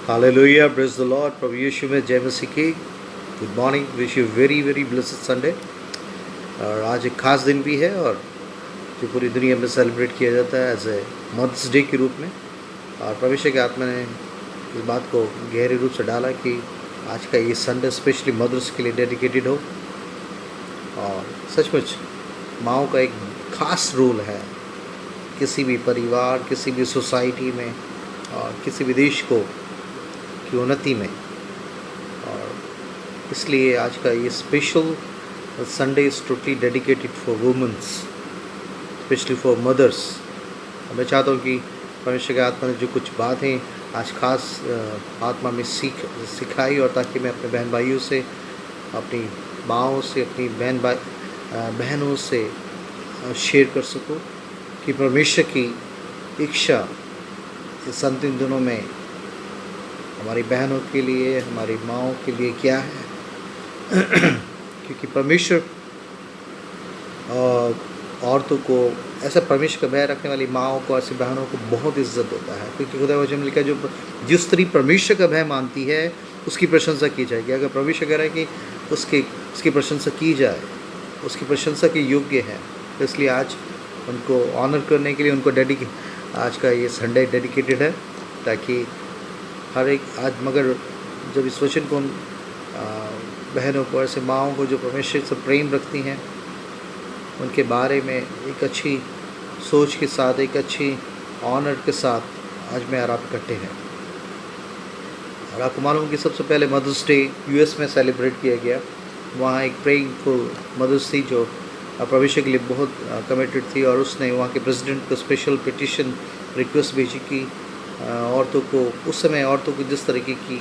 Hallelujah, praise the Lord. प्रभु यीशु में जय मसीह की। Good morning, wish you very very blessed Sunday. और आज एक खास दिन भी है और जो पूरी दुनिया में सेलिब्रेट किया जाता है एज ए मदर्स डे के रूप में। और परमेश्वर के आत्मा ने इस बात को गहरे रूप से डाला कि आज का ये संडे स्पेशली मदर्स के लिए डेडिकेटेड हो। और सचमुच माँओं का एक खास रोल है किसी भी परिवार, किसी भी सोसाइटी में और किसी भी देश को की उन्नति में। और इसलिए आज का ये special Sunday is totally dedicated for womens, specially for mothers. मैं चाहता हूँ कि परमेश्वर के आत्मा ने जो कुछ बातें आज खास आत्मा में सिखाई और ताकि मैं अपने बहन भाइयों से, अपनी माँओं से, अपनी बहनों से शेयर कर सकूँ कि परमेश्वर की इच्छा इस अंतिम दिनों में हमारी बहनों के लिए, हमारी माँओं के लिए क्या है। क्योंकि परमेश्वर औरतों को, ऐसा परमेश्वर का भय रखने वाली माँओं को, ऐसी बहनों को बहुत इज्जत देता है। क्योंकि खुदा वचन में लिखा है, जो स्त्री परमेश्वर का भय मानती है उसकी प्रशंसा की जाएगी। अगर परमेश्वर कह रहा है कि उसकी प्रशंसा की जाए, उसकी प्रशंसा के योग्य है, तो इसलिए आज उनको ऑनर करने के लिए आज का ये संडे डेडिकेटेड है, ताकि हर एक आज मगर जब इस वचन को बहनों को, ऐसे माँओं को जो परमेश्वर से प्रेम रखती हैं, उनके बारे में एक अच्छी सोच के साथ, एक अच्छी ऑनर के साथ आज में आप इकट्ठे हैं। और आपको मालूम कि सबसे पहले मदर्स डे यूएस में सेलिब्रेट किया गया। वहाँ एक प्रेइंगफुल मदर्स थी जो परमेश्वर के लिए बहुत कमिटेड थी, और उसने वहाँ के प्रेसिडेंट को स्पेशल पिटिशन रिक्वेस्ट भेजी कि औरतों को, उस समय औरतों की जिस तरीके की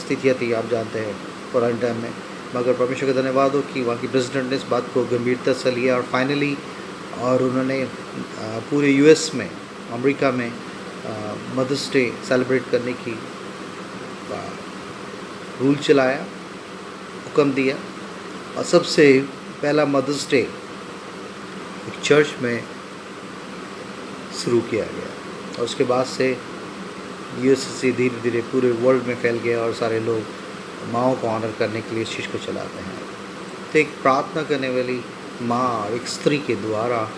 स्थितियाँ थी आप जानते हैं पुराने टाइम में, मगर परमेश्वर का धन्यवाद हो कि वहाँ की प्रेसिडेंट ने इस बात को गंभीरता से लिया और फाइनली उन्होंने पूरे यूएस में, अमेरिका में मदर्स डे सेलिब्रेट करने की रूल चलाया, हुक्म दिया। और सबसे पहला मदर्स डे एक चर्च में शुरू किया गया, और उसके बाद से यूएस से धीरे धीरे पूरे वर्ल्ड में फैल गया और सारे लोग माँओं को ऑनर करने के लिए इस चीज़ को चलाते हैं। तो एक प्रार्थना करने वाली माँ, एक स्त्री के द्वारा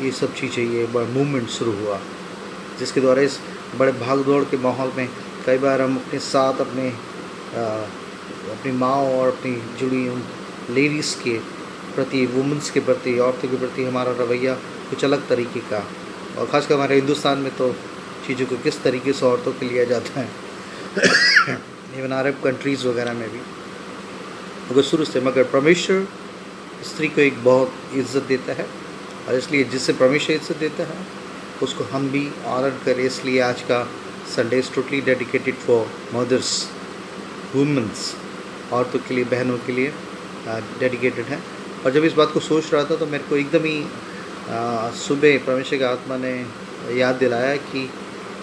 ये सब चीज़ें, ये बड़ा मूवमेंट शुरू हुआ, जिसके द्वारा इस बड़े भाग दौड़ के माहौल में कई बार हम अपने साथ अपनी माँओं और अपनी जुड़ी उन लेडीज़ के प्रति, वुमेंस के प्रति, औरतों के प्रति हमारा रवैया कुछ अलग तरीके का, और ख़ासकर हमारे हिंदुस्तान में तो चीज़ों को किस तरीके से औरतों के लिया जाता है इवन अरब कंट्रीज़ वगैरह में भी, मगर शुरू से। मगर परमेश्वर स्त्री को एक बहुत इज़्ज़त देता है, और इसलिए जिससे परमेश्वर इज़्ज़त देता है उसको हम भी ऑनर करें। इसलिए आज का Sunday is totally dedicated for mothers, womens, औरतों के लिए, बहनों के लिए डेडिकेटेड है। और जब इस बात को सोच रहा था तो मेरे को एकदम ही सुबह परमेश्वर का आत्मा ने याद दिलाया कि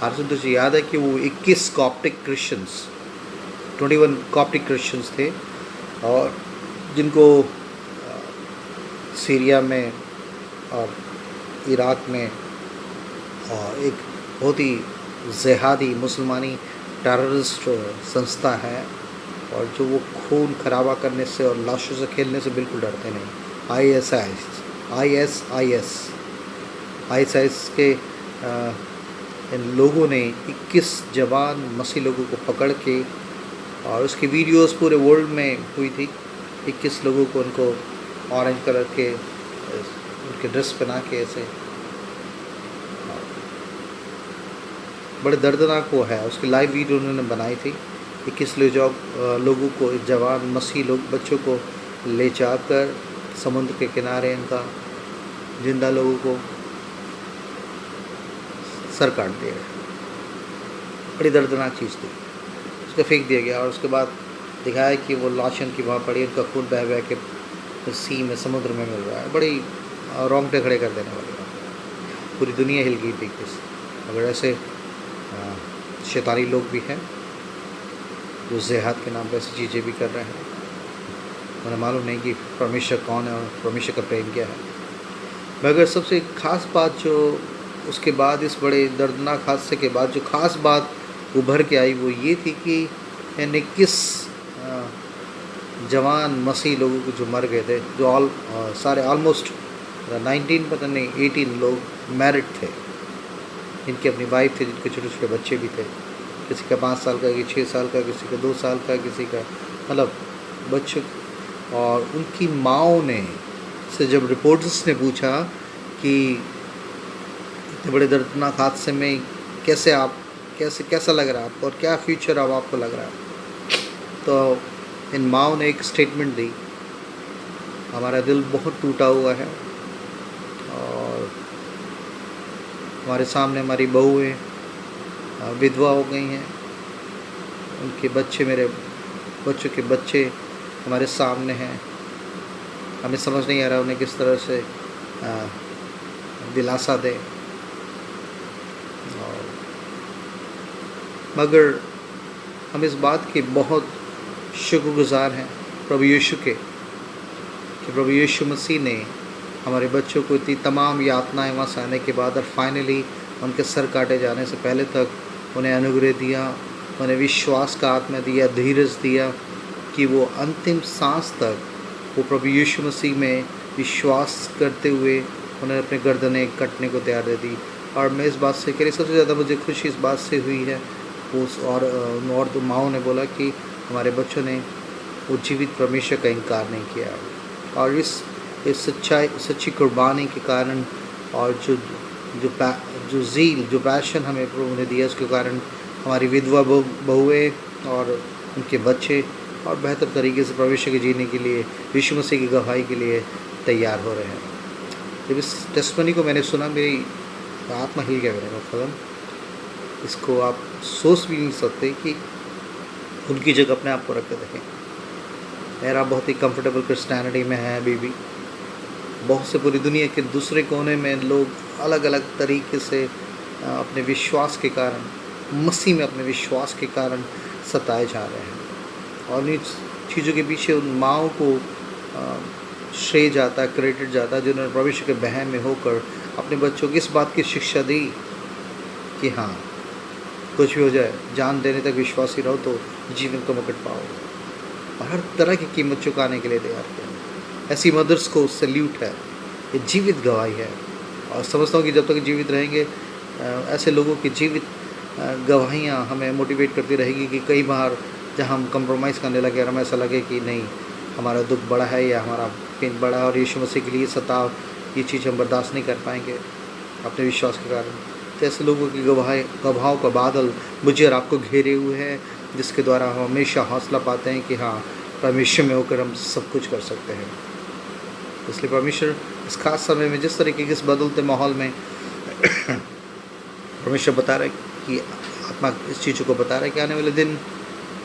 आरसन, तुझे याद है कि वो 21 कॉप्टिक क्रिश्चियंस, 21 कॉप्टिक क्रिश्चियंस थे, और जिनको सीरिया में और इराक़ में एक बहुत ही जिहादी मुसलमानी टेररिस्ट संस्था है, और जो वो खून खराबा करने से और लाशों से खेलने से बिल्कुल डरते नहीं। ISIS के इन लोगों ने 21 जवान मसीह लोगों को पकड़ के, और उसकी वीडियोस पूरे वर्ल्ड में हुई थी। 21 लोगों को उनको ऑरेंज कलर के उनके ड्रेस पहना के ऐसे, बड़े दर्दनाक वो है। उसकी लाइव वीडियो उन्होंने बनाई थी। 21 लोगों को, जवान मसीह लोग, बच्चों को ले जाकर समुद्र के किनारे इनका जिंदा लोगों को सर काट दिया गया। बड़ी दर्दनाक चीज़ थी। उसको फेंक दिया गया, और उसके बाद दिखाया कि वो लाशन की वहाँ पड़ी, उनका खून बह बह के सी में, समुद्र में मिल रहा है। बड़ी रोंगटे खड़े कर देने वाली बात। पूरी दुनिया हिल गई थी किस। मगर ऐसे शैतानी लोग भी हैं जो जिहाद के नाम पर ऐसी चीज़ें भी कर रहे हैं। उन्हें मालूम नहीं कि परमेश्वर कौन है और परमेश्वर का प्रेम क्या है। मगर सबसे ख़ास बात जो उसके बाद, इस बड़े दर्दनाक हादसे के बाद जो ख़ास बात उभर के आई वो ये थी कि इन 21 जवान मसीह लोगों को जो मर गए थे, जो सारे ऑलमोस्ट 19 पता नहीं 18 लोग मैरिड थे, इनकी अपनी वाइफ थे, जिनके छोटे छोटे बच्चे भी थे, किसी का 5 साल का, कि 6 साल का, किसी का 2 साल का, किसी का मतलब बच्चों। और उनकी माँओं ने से जब रिपोर्टर्स ने पूछा कि इतने बड़े दर्दनाक हादसे में कैसा लग रहा है आपको और क्या फ्यूचर अब आपको लग रहा है, तो इन माँओं ने एक स्टेटमेंट दी, हमारा दिल बहुत टूटा हुआ है और हमारे सामने हमारी बहुएं विधवा हो गई हैं, उनके बच्चे, मेरे बच्चों के बच्चे हमारे सामने हैं, हमें समझ नहीं आ रहा उन्हें किस तरह से दिलासा दें। और मगर हम इस बात के बहुत शुक्रगुजार हैं प्रभु यीशु के, कि प्रभु यीशु मसीह ने हमारे बच्चों को इतनी तमाम यातनाएं वहाँ से आने के बाद और फाइनली उनके सर काटे जाने से पहले तक उन्हें अनुग्रह दिया, उन्हें विश्वास का आत्मा दिया, धीरज दिया कि वो अंतिम सांस तक वो प्रभु यीशु मसीह में विश्वास करते हुए उन्हें अपने गर्दनें कटने को तैयार दे दी। और मैं इस बात से कह रही, सबसे ज़्यादा मुझे खुशी इस बात से हुई है उस और तो माँओं ने बोला कि हमारे बच्चों ने वो जीवित परमेश्वर का इनकार नहीं किया। और इस सच्ची कुर्बानी के कारण और जो ज़ील, जो पैशन हमें प्रभु ने दिया, उसके कारण हमारी विधवा बहुएँ और उनके बच्चे और बेहतर तरीके से परमेश्वर के जीने के लिए, यीशु मसीह की गवाही के लिए तैयार हो रहे हैं। जब इस टेस्टमनी को मैंने सुना, मेरी आत्मा हिल गया मेरा कदम। इसको आप सोच भी नहीं सकते कि उनकी जगह अपने आप को रख के देखें। मेरा बहुत ही कंफर्टेबल क्रिश्चियनिटी में है अभी भी। बहुत से पूरी दुनिया के दूसरे कोने में लोग अलग अलग तरीके से अपने विश्वास के कारण, मसीह में अपने विश्वास के कारण सताए जा रहे हैं। और इन चीज़ों के पीछे उन माँओं को श्रेय जाता है, क्रेडिट जाता है, जिन्होंने परमेश्वर के बहन में होकर अपने बच्चों को इस बात की शिक्षा दी कि हाँ, कुछ भी हो जाए, जान देने तक विश्वासी रहो तो जीवन को मुकुट पाओगे, और हर तरह की कीमत चुकाने के लिए तैयार किया। ऐसी मदर्स को सल्यूट है, ये जीवित गवाही है। और समझता हूँ कि जब तक जीवित रहेंगे, ऐसे लोगों की जीवित गवाहियाँ हमें मोटिवेट करती रहेगी कि कई बार जहाँ हम कंप्रोमाइज़ करने लगे और हमें ऐसा लगे कि नहीं, हमारा दुख बड़ा है या हमारा पेन बड़ा है और यीशु मसीह के लिए सताव, ये चीज़ हम बर्दाश्त नहीं कर पाएंगे अपने विश्वास के कारण, तो ऐसे लोगों की गवाहों का बादल मुझे और आपको घेरे हुए हैं, जिसके द्वारा हम हमेशा हौसला पाते हैं कि हाँ, परमेश्वर में होकर हम सब कुछ कर सकते हैं। इसलिए परमेश्वर इस खास समय में, जिस तरीके के इस बदलते माहौल में परमेश्वर बता रहा है कि आत्मा इस चीज़ों को बता रहा है कि आने वाले दिन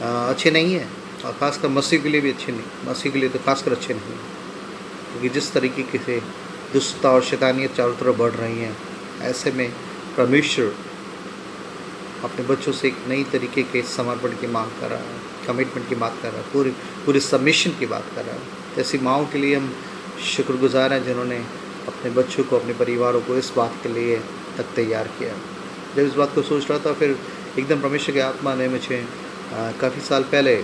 अच्छे नहीं हैं, और ख़ासकर मसीह के लिए भी अच्छे नहीं, मसीह के लिए तो खासकर अच्छे नहीं हैं, क्योंकि जिस तरीके से दुष्टता और शैतानियत चारों तरफ बढ़ रही हैं, ऐसे में परमेश्वर अपने बच्चों से एक नई तरीके के समर्पण की मांग कर रहा है, कमिटमेंट की बात कर रहा है, पूरी सबमिशन की बात कर रहा है। ऐसी माँओं के लिए हम शुक्रगुजार हैं जिन्होंने अपने बच्चों को, अपने परिवारों को इस बात के लिए तक तैयार किया। जब इस बात को सोच रहा था, फिर एकदम परमेश्वर की आत्मा ने मुझे काफ़ी साल पहले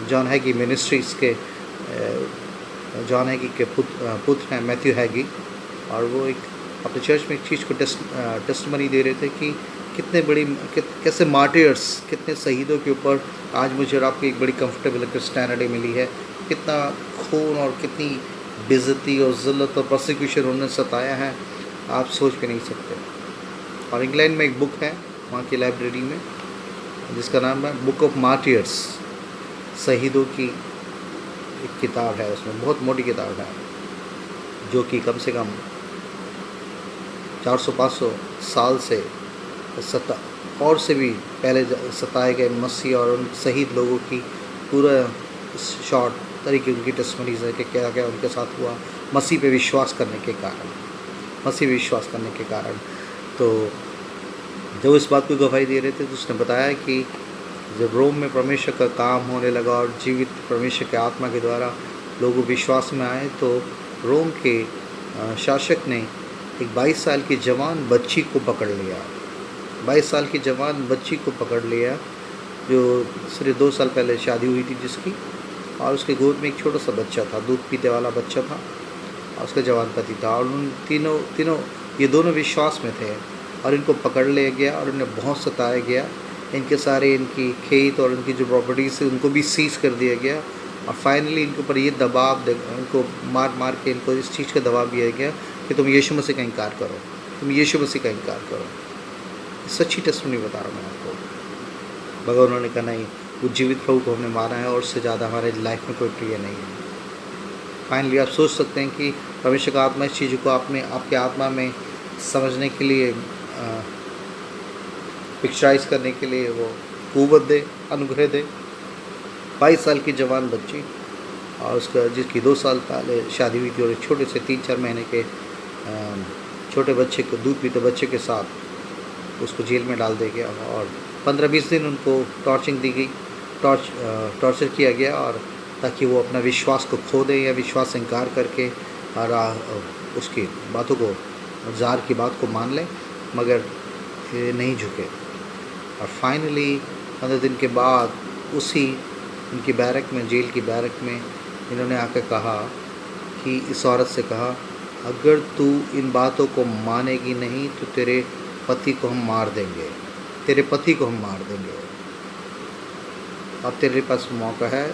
जॉन हैगी मिनिस्ट्रीज़ के जॉन हैगी के पुत्र हैं मैथ्यू हैगी, और वो एक अपने चर्च में एक चीज़ को टेस्टमनी दे रहे थे कि कैसे मार्टियर्स, कितने शहीदों के ऊपर आज मुझे और आपको एक बड़ी कंफर्टेबल क्रिश्चियनिटी मिली है, कितना खून और कितनी बेइज्जती और ज़िल्लत और प्रोसिक्यूशन उन्होंने सताया है, आप सोच भी नहीं सकते। और इंग्लैंड में एक बुक है वहाँ की लाइब्रेरी में, जिसका नाम है बुक ऑफ मार्टियर्स, शहीदों की एक किताब है। उसमें बहुत मोटी किताब है, जो कि कम से कम 400-500 साल से और से भी पहले सताए गए मसीह और उन शहीद लोगों की पूरा शॉर्ट तरीके उनकी टेस्टमनीज़ है कि क्या क्या उनके साथ हुआ मसीह पे विश्वास करने के कारण। तो जब इस बात को गवाही दे रहे थे, तो उसने बताया कि जब रोम में परमेश्वर का काम होने लगा और जीवित परमेश्वर के आत्मा के द्वारा लोग विश्वास में आए, तो रोम के शासक ने एक 22 साल की जवान बच्ची को पकड़ लिया 22 साल की जवान बच्ची को पकड़ लिया, जो सिर्फ 2 साल पहले शादी हुई थी जिसकी, और उसके गोद में एक छोटा सा बच्चा था, दूध पीते वाला बच्चा था, और उसका जवान पति था। और उन तीनों तीनों ये दोनों विश्वास में थे, और इनको पकड़ लिया गया और उन्हें बहुत सताया गया। इनके सारे इनकी खेत और उनकी जो प्रॉपर्टीज़ थी उनको भी सीज कर दिया गया, और फाइनली इनके ऊपर ये दबाव इनको मार मार के इनको इस चीज़ का दबाव दिया गया कि तुम यीशु मसीह का इनकार करो, तुम यीशु मसीह का इनकार करो। सच्ची टेस्टमनी बता रहा हूँ मैं आपको। मगर उन्होंने कहा नहीं, वो जीवित प्रभु को हमने माना है और उससे ज़्यादा हमारे लाइफ में कोई प्रिय नहीं है। फाइनली आप सोच सकते हैं कि परमेश्वर का आत्मा इस चीज़ को आपके आत्मा में समझने के लिए, पिक्चराइज करने के लिए वो कुव्वत दे, अनुग्रह दे। 22 साल की जवान बच्ची, और उसका जिसकी 2 साल पहले शादी हुई थी, और एक छोटे से 3-4 महीने के छोटे बच्चे को, दूध पीते बच्चे के साथ उसको जेल में डाल दिया गया, और 15-20 दिन उनको टॉर्चरिंग दी गई, टॉर्चर किया गया, और ताकि वो अपना विश्वास को खो दे या विश्वास से इनकार करके और उसकी बातों को, ज़ार की बात को मान लें, मगर ये नहीं झुके। और फाइनली 15 दिन के बाद उसी इनकी बैरक में, जेल की बैरक में, इन्होंने आकर कहा कि इस औरत से कहा, अगर तू इन बातों को मानेगी नहीं तो तेरे पति को हम मार देंगे, तेरे पति को हम मार देंगे। अब तेरे पास मौका है,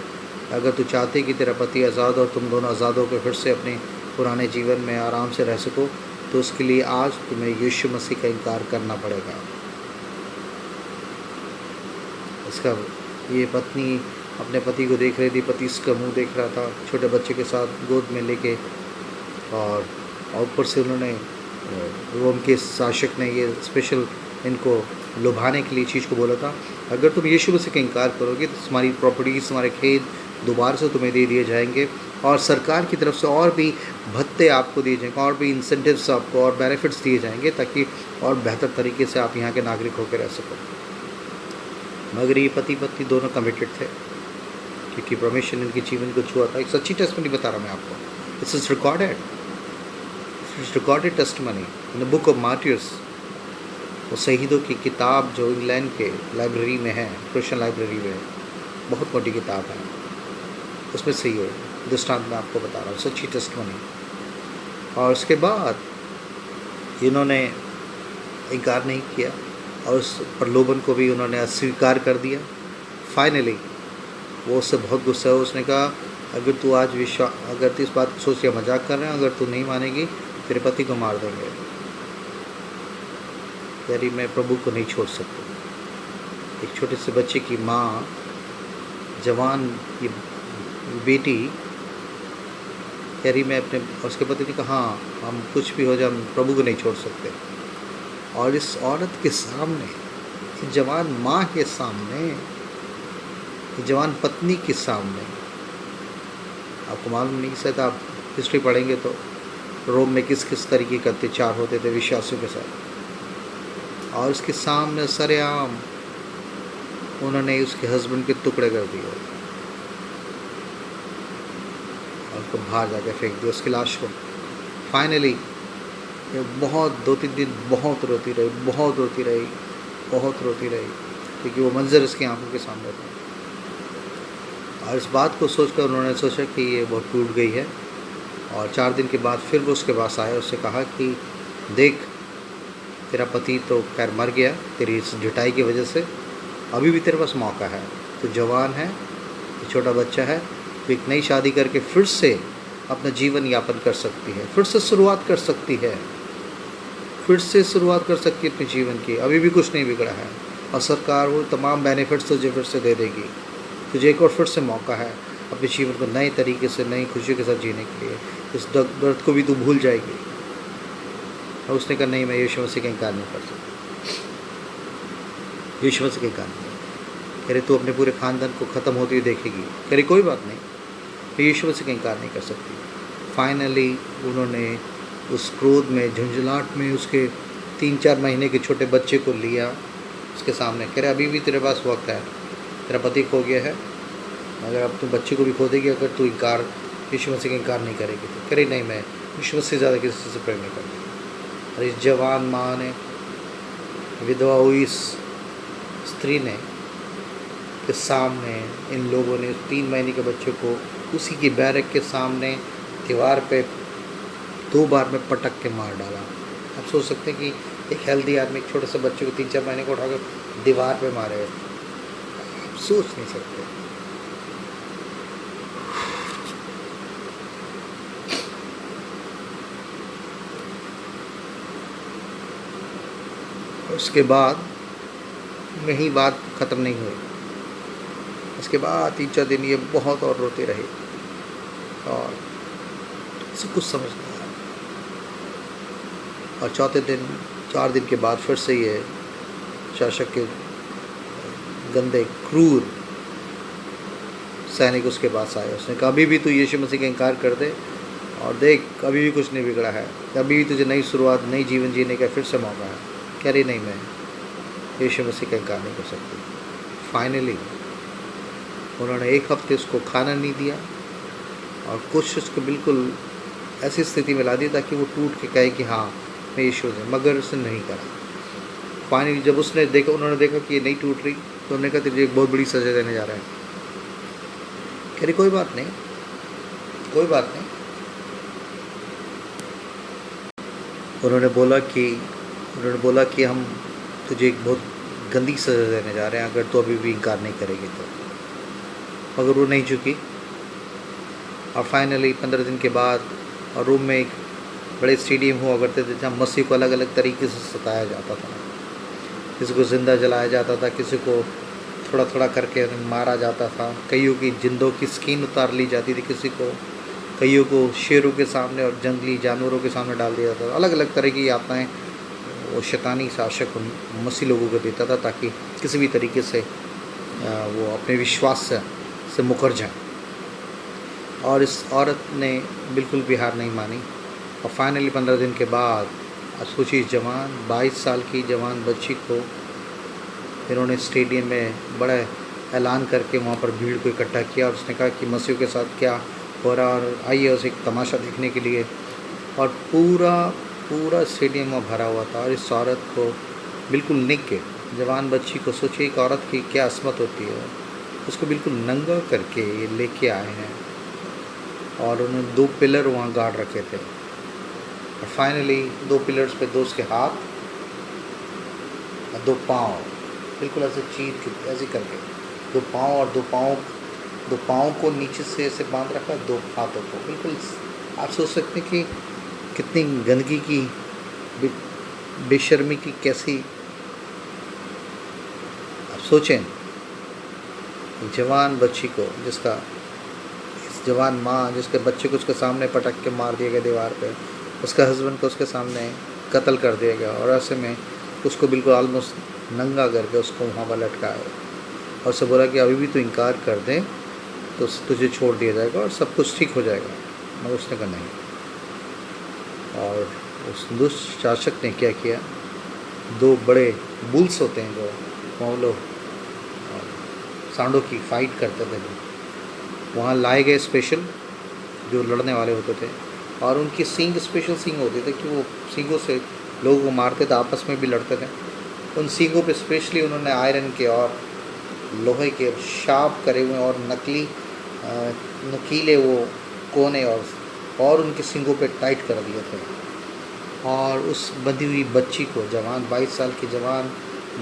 अगर तू चाहती कि तेरा पति आज़ाद और तुम दोनों आज़ाद होकर फिर से अपने पुराने जीवन में आराम से रह सको, तो उसके लिए आज तुम्हें यीशु मसीह का इनकार करना पड़ेगा। इसका ये पत्नी अपने पति को देख रही थी, पति इसका मुंह देख रहा था छोटे बच्चे के साथ गोद में लेके, और ऊपर से उन्होंने, रोम के शासक ने ये स्पेशल इनको लुभाने के लिए चीज़ को बोला था, अगर तुम यीशु मसीह का इनकार करोगे तो तुम्हारी प्रॉपर्टीज़, तुम्हारे खेत दोबारा से तुम्हें दे दिए जाएंगे, और सरकार की तरफ से और भी भत्ते आपको दिए जाएंगे, और भी इंसेंटिव्स आपको और बेनिफिट्स दिए जाएंगे, ताकि और बेहतर तरीके से आप यहाँ के नागरिक होकर रह सको। मगर ये पति पत्नी दोनों कमिटेड थे, क्योंकि परमेश्वर ने इनके जीवन को छुआ था। एक सच्ची टेस्टमनी बता रहा हूँ मैं आपको, it's is recorded testimony in the book of martyrs. वो शहीदों की किताब जो इंग्लैंड के लाइब्रेरी में है, क्रिश्चियन लाइब्रेरी में, बहुत मोटी किताब है, उसमें से ये दृष्टांत मैं आपको बता रहा हूँ, सच्ची टेस्टमनी। और उसके बाद इन्होंने इनकार नहीं किया, और उस प्रलोभन को भी उन्होंने अस्वीकार कर दिया। फाइनली वो उससे बहुत गुस्सा हुआ, उसने कहा, अगर तू आज अगर तू इस बात को सोच के मजाक कर रहे हैं, अगर तू नहीं मानेगी तेरे पति को मार देंगे। यारी मैं प्रभु को नहीं छोड़ सकती। एक छोटे से बच्चे की माँ, जवान ये बेटी, यारी मैं अपने, उसके पति ने कहा, हाँ हम कुछ भी हो जाए हम प्रभु को नहीं छोड़ सकते। और इस औरत के सामने, इस जवान माँ के सामने, इस जवान पत्नी के सामने, आपको मालूम नहीं, शायद आप हिस्ट्री पढ़ेंगे तो रोम में किस किस तरीके के अत्याचार होते थे विश्वासियों के साथ, और उसके सामने सरेआम उन्होंने उसके हस्बैंड के टुकड़े कर दिए और उसको बाहर जाकर फेंक दिया, उसकी लाश को। फाइनली ये बहुत 2-3 दिन बहुत रोती रही, बहुत रोती रही, बहुत रोती रही, क्योंकि वो मंजर उसकी आंखों के सामने था। और इस बात को सोचकर उन्होंने सोचा कि ये बहुत टूट गई है। और 4 दिन के बाद फिर वो उसके पास आया, उससे कहा कि देख, तेरा पति तो खैर मर गया तेरी इस जुटाई की वजह से, अभी भी तेरे पास मौका है, तो जवान है, तो छोटा बच्चा है, तो एक नई शादी करके फिर से अपना जीवन यापन कर सकती है, फिर से शुरुआत कर सकती है, फिर से शुरुआत कर सकती है अपने जीवन की। अभी भी कुछ नहीं बिगड़ा है, और सरकार वो तमाम बेनिफिट्स तुझे फिर से दे देगी। तुझे एक और फिर से मौका है अपने जीवन को नए तरीके से, नई खुशियों के साथ जीने के लिए। इस दर्द को भी तू भूल जाएगी। और उसने कहा, नहीं, मैं यीशु मसीह का इनकार नहीं कर सकता, यीशु मसीह का इनकार नहीं। कह रहे, तू अपने पूरे ख़ानदान को ख़त्म होती हुई देखेगी। कह रही, कोई बात नहीं, मैं यीशु मसीह का इनकार नहीं कर सकती। फाइनली उन्होंने उस क्रोध में, झुंझलाहट में, उसके 3-4 महीने के छोटे बच्चे को लिया उसके सामने। कह रहे, अभी भी तेरे पास वक्त है, तेरा पति खो गया है, अगर अब तू बच्चे को भी खो देगी, अगर तू इनकार, यीशु मसीह का इनकार नहीं करेगी तो। कह रही, नहीं, मैं यीशु मसीह से ज़्यादा किसी से प्रेम नहीं करती। और इस जवान माँ ने विधवा हुई इस स्त्री ने के सामने इन लोगों ने 3 महीने के बच्चे को उसी की बैरक के सामने दीवार पे 2 बार में पटक के मार डाला। आप सोच सकते हैं कि एक हेल्दी आदमी एक छोटे से बच्चे को 3-4 महीने को उठाकर दीवार पे मारे, आप सोच नहीं सकते। उसके बाद यही बात ख़त्म नहीं हुई। उसके बाद 3-4 दिन ये बहुत और रोते रहे और सब कुछ समझ नहीं आया। और चौथे दिन 4 दिन के बाद फिर से ये शासक के गंदे क्रूर सैनिक उसके पास आए। उसने कहा अभी भी तू यीशु मसीह का इनकार कर दे और देख अभी भी कुछ नहीं बिगड़ा है, अभी भी तुझे नई शुरुआत नई जीवन जीने का फिर से मौका है। कह रही नहीं, मैं यीशु मसीह का इनकार नहीं कर सकती। फाइनली उन्होंने 1 हफ्ते उसको खाना नहीं दिया और कुछ उसको बिल्कुल ऐसी स्थिति में ला दी ताकि वो टूट के कहे कि हाँ मैं यीशु हूँ, मगर उसने नहीं करा। फाइनली जब उसने देखा, उन्होंने देखा कि ये नहीं टूट रही, तो उन्होंने कहा तुझे एक बहुत बड़ी सज़ा देने जा रहा है। कह रही कोई बात नहीं, कोई बात नहीं। उन्होंने बोला कि हम तुझे एक बहुत गंदी सज़ा देने जा रहे हैं अगर तू अभी भी इनकार नहीं करेगी तो। मगर वो नहीं झुकी और फाइनली 15 दिन के बाद और रूम में एक बड़े स्टेडियम हुआ करते थे जहाँ मसीह को अलग अलग तरीके से सताया जाता था। किसी को ज़िंदा जलाया जाता था, किसी को थोड़ा थोड़ा करके मारा जाता था, कईयों की जिंदों की स्किन उतार ली जाती थी, किसी को कईयों को शेरों के सामने और जंगली जानवरों के सामने डाल दिया जाता था। अलग अलग तरह की यातनाएँ वो शैतानी शासक मसीह लोगों को देता था ताकि किसी भी तरीके से वो अपने विश्वास से मुकर जाए। और इस औरत ने बिल्कुल भी हार नहीं मानी और फाइनली 15 दिन के बाद सोचिए जवान 22 साल की जवान बच्ची को इन्होंने स्टेडियम में बड़ा ऐलान करके वहाँ पर भीड़ को इकट्ठा किया और उसने कहा कि मसीह के साथ क्या हो रहा और आइए उसे एक तमाशा देखने के लिए। और पूरा स्टेडियम में भरा हुआ था और इस औरत को बिल्कुल निके जवान बच्ची को, सोचिए एक औरत की क्या असमत होती है, उसको बिल्कुल नंगा करके ये लेके आए हैं और उन्होंने 2 पिलर वहाँ गाड़ रखे थे और फाइनली 2 पिलर्स पे 2 उसके हाथ और 2 पाँव बिल्कुल ऐसे चीर के ऐसे करके 2 पाँव और 2 पाँव को नीचे से ऐसे बांध रखा, 2 हाथों को बिल्कुल। आप सोच सकते हैं कि कितनी गंदगी की बेशर्मी की कैसी। आप सोचें जवान बच्ची को जवान माँ जिसके बच्चे को उसके सामने पटक के मार दिया गया दीवार पे, उसका हस्बैंड को उसके सामने कत्ल कर दिया गया और ऐसे में उसको बिल्कुल ऑलमोस्ट नंगा करके उसको वहाँ पर लटकाया और उससे बोला कि अभी भी तो इनकार कर दें तो तुझे छोड़ दिया जाएगा और सब कुछ ठीक हो जाएगा। मगर उसने कहा नहीं। और उस दुष्ट शासक ने क्या किया, 2 बड़े बुल्स होते हैं जो वो लोग सांडों की फाइट करते थे, वहाँ लाए गए स्पेशल जो लड़ने वाले होते थे और उनकी सींग स्पेशल सींग होती थी कि वो सींगों से लोगों को मारते थे, आपस में भी लड़ते थे। उन सींगों पे स्पेशली उन्होंने आयरन के और लोहे के शार्प करे हुए और नकीले वो कोने और उनके सींगों पे टाइट कर दिए थे। और उस बंधी हुई बच्ची को, जवान 22 साल की जवान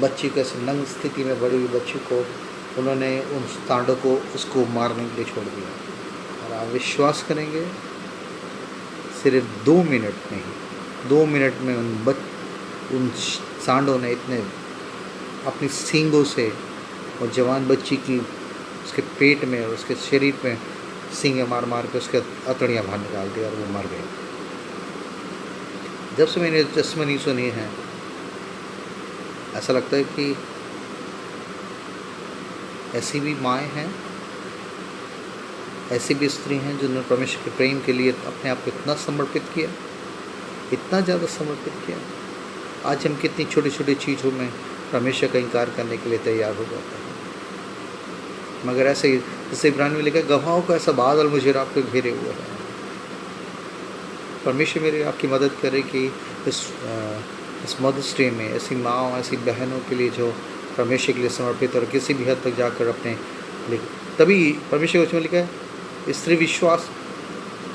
बच्ची को, ऐसे नंग स्थिति में बड़ी हुई बच्ची को उन्होंने उन सांडों को उसको मारने के लिए छोड़ दिया। और आप विश्वास करेंगे सिर्फ 2 मिनट में ही 2 मिनट में उन सांडों ने इतने अपनी सींगों से और जवान बच्ची की उसके पेट में और उसके शरीर में सींगे मार मार के उसके अतड़ियाँ बाहर निकाल दी और वो मर गए। जब से मैंने टेस्टिमनी सुनी है ऐसा लगता है कि ऐसी भी माएँ हैं, ऐसी भी स्त्री हैं जिन्होंने परमेश्वर के प्रेम के लिए अपने आप को इतना समर्पित किया, इतना ज़्यादा समर्पित किया। आज हम कितनी छोटी छोटी चीज़ों में परमेश्वर का इनकार करने के लिए तैयार हो जाते हैं। मगर ऐसे ही जैसे इब्रानी में लिखा, गवाहों का ऐसा बादल मुझे रात पे घेरे हुए है। परमेश्वर मेरी आपकी मदद करे कि इस इस मदर्स डे में ऐसी माँ ऐसी बहनों के लिए जो परमेश्वर के लिए समर्पित और किसी भी हद तक जाकर अपने लिए, तभी परमेश्वर के वचन में लिखा है स्त्री विश्वास,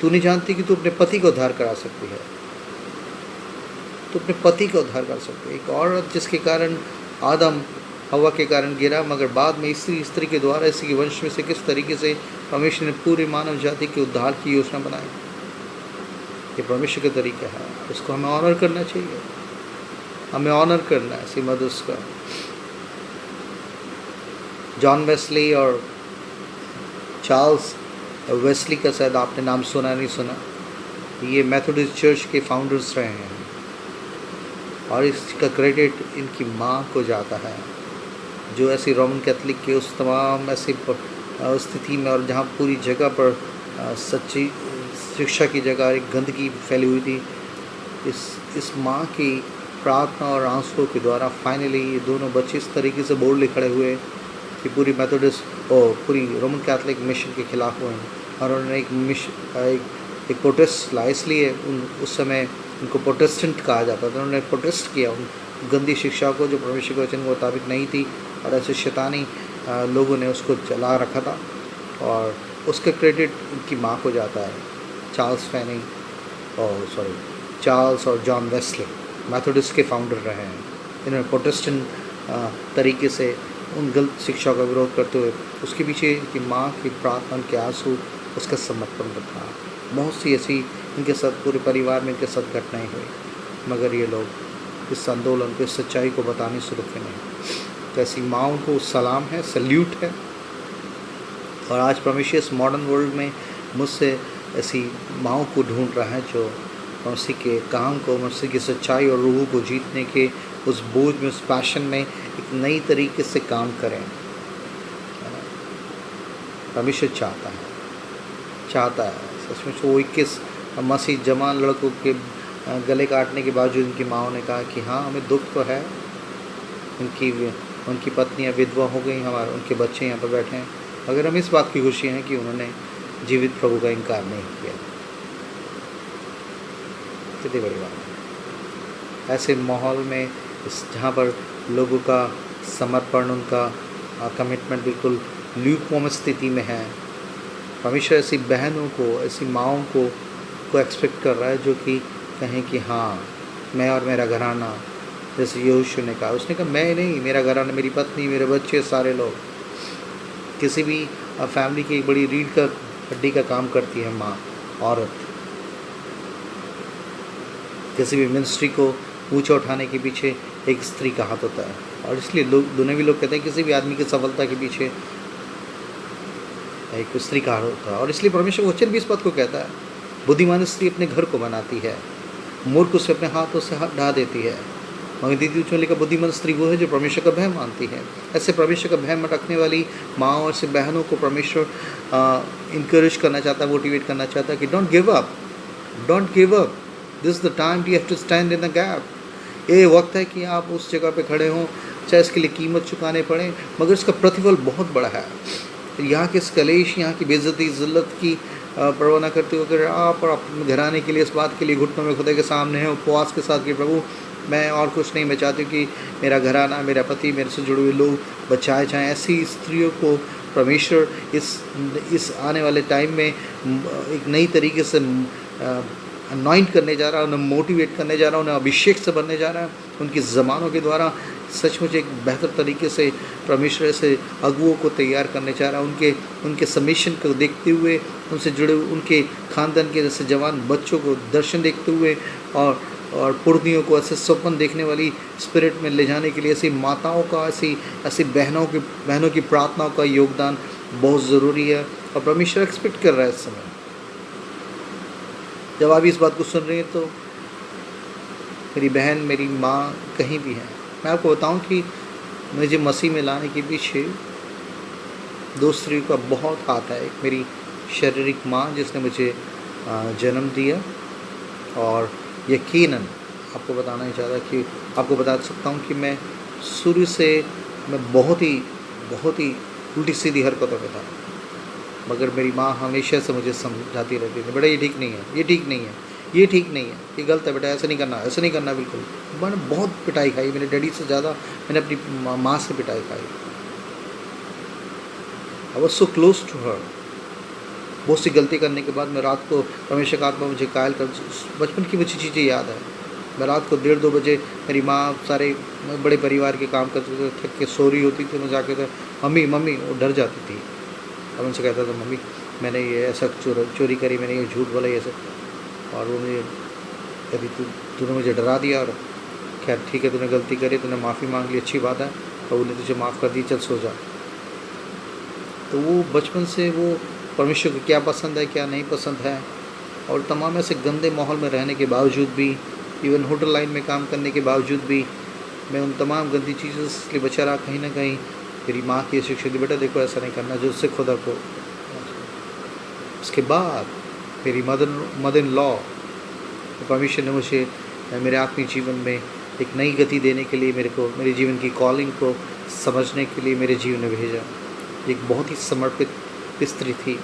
तू नहीं जानती कि तू अपने पति को उद्धार करा सकती है, तू अपने पति का उद्धार कर सकती है। एक औरत जिसके कारण आदम हवा के कारण गिरा, मगर बाद में इसी स्त्री के द्वारा इसी के वंश में से किस तरीके से परमेश्वर ने पूरी मानव जाति के उद्धार की योजना बनाई। ये परमेश्वर का तरीका है, उसको हमें ऑनर करना चाहिए, हमें ऑनर करना है इसी मदर्स का। जॉन वेस्ली और चार्ल्स वेस्ली का शायद आपने नाम सुना नहीं सुना, ये मेथोडिस्ट चर्च के फाउंडर्स रहे हैं और इसका क्रेडिट इनकी माँ को जाता है, जो ऐसी रोमन कैथलिक के उस तमाम ऐसी स्थिति में और जहाँ पूरी जगह पर सच्ची शिक्षा की जगह एक गंदगी फैली हुई थी, इस माँ की प्रार्थना और आंसुओं के द्वारा फाइनली ये दोनों बच्चे इस तरीके से बोल्डली खड़े हुए कि पूरी मेथोडिस्ट और पूरी रोमन कैथलिक मिशन के खिलाफ हुए और उन्होंने एक प्रोटेस्ट लाया। इसलिए उस समय उनको प्रोटेस्टेंट कहा जाता था। उन्होंने प्रोटेस्ट किया उन गंदी शिक्षा को जो परमेश्वर के वचन के मुताबिक नहीं थी, और ऐसे शैतानी लोगों ने उसको चला रखा था, और उसका क्रेडिट उनकी माँ को जाता है। चार्ल्स और जॉन वेस्ले मेथोडिस्ट के फाउंडर रहे हैं। इन्होंने प्रोटेस्टेंट तरीके से उन गलत शिक्षा का विरोध करते हुए उसके पीछे इनकी माँ की प्रार्थना, के आंसू, उसका समर्पण रखा। बहुत सी ऐसी इनके साथ पूरे परिवार में इनके साथ घटनाएं हुई, मगर ये लोग इस आंदोलन को, इस सच्चाई को बताने से रुके नहीं। तो ऐसी माँओं को सलाम है, सल्यूट है। और आज परमेश्वर इस मॉडर्न वर्ल्ड में मुझसे ऐसी माँओं को ढूंढ रहा है जो मसीह के काम को, मसीह की सच्चाई और रूह को जीतने के उस बोझ में, उस पैशन में एक नई तरीके से काम करें। परमेश्वर चाहता है सचमुच। वो 21 मसीह जवान लड़कों के गले काटने के बावजूद उनकी माँओं ने कहा कि हाँ, हमें दुख तो है, उनकी पत्नियां विधवा हो गई, हमारे उनके बच्चे यहाँ पर बैठे हैं, मगर हम इस बात की खुशी हैं कि उन्होंने जीवित प्रभु का इनकार नहीं किया। कितनी बड़ी बात है। ऐसे माहौल में जहाँ पर लोगों का समर्पण, उनका कमिटमेंट बिल्कुल ल्यूकवार्म स्थिति में है, परमेश्वर ऐसी बहनों को, ऐसी माँओं को एक्सपेक्ट कर रहा है जो कि कहें कि हाँ, मैं और मेरा घराना, जैसे यहोशू ने कहा, उसने कहा मैं नहीं, मेरा घराना, मेरी पत्नी, मेरे बच्चे, सारे लोग। किसी भी फैमिली की एक बड़ी रीढ़ का हड्डी का काम करती है माँ, औरत। किसी भी मिनिस्ट्री को ऊंचा उठाने के पीछे एक स्त्री का हाथ होता है, और इसलिए दुनियावी लोग कहते हैं किसी भी आदमी की सफलता के पीछे एक स्त्री का हाथ होता है। और इसलिए परमेश्वर वचन भी इस बात को कहता है, बुद्धिमान स्त्री अपने घर को बनाती है, मूर्ख उसे अपने हाथों से ढा देती है, मगर दीदी उच्चों का बुद्धिमान स्त्री वो है जो परमेश्वर का भय मानती है। ऐसे परमेश्वर का भय रखने वाली माँ और ऐसे बहनों को परमेश्वर इंकरेज करना चाहता है, मोटिवेट करना चाहता है कि don't give up, this is the time you have to stand in the gap. ये वक्त है कि आप उस जगह पे खड़े हों, चाहे इसके लिए कीमत चुकाने पड़े, मगर इसका प्रतिफल बहुत बड़ा है। तो यहाँ के इस कलेश, यहाँ की बेइज्जती, ज़िल्लत की परवाह न करते हुए अगर आप और अपने घराने के लिए इस बात के लिए घुटनों में खुदा के सामने हैं, उपवास के साथ कि प्रभु मैं और कुछ नहीं, मैं चाहती हूँ कि मेरा घराना, मेरा पति, मेरे से जुड़े हुए लोग बचाए जाएँ। ऐसी स्त्रियों को परमेश्वर इस आने वाले टाइम में एक नई तरीके से अनॉइंट करने जा रहा है, उन्हें मोटिवेट करने जा रहा है, उन्हें अभिषेक से बनने जा रहा है। उनकी ज़बानों के द्वारा सचमुच एक बेहतर तरीके से परमेश्वर से अगुओं को तैयार करने जा रहा है। उनके सबमिशन को देखते हुए, उनसे जुड़े हुए उनके खानदान के जैसे जवान बच्चों को दर्शन देखते हुए और पुर्दियों को ऐसे सपन देखने वाली स्पिरिट में ले जाने के लिए ऐसी माताओं का, ऐसी बहनों की प्रार्थनाओं का योगदान बहुत ज़रूरी है। और परमेश्वर एक्सपेक्ट कर रहा है इस समय। जब आप इस बात को सुन रहे हैं तो मेरी बहन, मेरी माँ कहीं भी है, मैं आपको बताऊं कि मुझे मसीह में लाने के पीछे दो स्त्रियों का बहुत हाथ है। एक मेरी शारीरिक माँ जिसने मुझे जन्म दिया, और यकीनन आपको बताना ही चाहता कि आपको बता सकता हूँ कि मैं शुरू से मैं बहुत ही उल्टी सीधी हरकतों में था, मगर मेरी माँ हमेशा से मुझे समझाती रहती थी, बेटा ये ठीक नहीं है, ये ठीक नहीं है, ये ठीक नहीं है, ये गलत है बेटा, ऐसे नहीं करना, ऐसे नहीं करना बिल्कुल। मैंने बहुत पिटाई खाई, मेरे डैडी से ज़्यादा मैंने अपनी माँ से पिटाई खाई। I was so close to her. बहुत सी गलती करने के बाद मैं रात को, परमेश्वर का आत्मा मुझे कायल कर, बचपन की मुझे चीज़ें याद है। मैं रात को 1:30-2 बजे, मेरी माँ सारे बड़े परिवार के काम करते थे, थक के सो रही होती थी, मैं जाके तो मम्मी मम्मी, वो डर जाती थी। अब उनसे कहता था मम्मी मैंने ये ऐसा चोरी करी, मैंने ये झूठ बोला, ये सब। और वो मुझे कभी तूने मुझे डरा दिया, और खैर ठीक है, तूने गलती करी, तूने माफ़ी मांग ली, अच्छी बात है, और उन्हें तुझे माफ़ कर दी, चल सो जा। तो वो बचपन से वो परमेश्वर को क्या पसंद है क्या नहीं पसंद है, और तमाम ऐसे गंदे माहौल में रहने के बावजूद भी, इवन होटल लाइन में काम करने के बावजूद भी, मैं उन तमाम गंदी चीज़ों से इसलिए बचा रहा। कहीं ना कहीं मेरी माँ की शिक्षा दी, बेटा देखो ऐसा नहीं करना, जो उससे खुदा को। उसके बाद मेरी मदर इन लॉ, परमेश्वर ने मुझे मेरे आत्मिक जीवन में एक नई गति देने के लिए, मेरे को मेरे जीवन की कॉलिंग को समझने के लिए मेरे जीवन में भेजा। एक बहुत ही समर्पित स्त्री थी,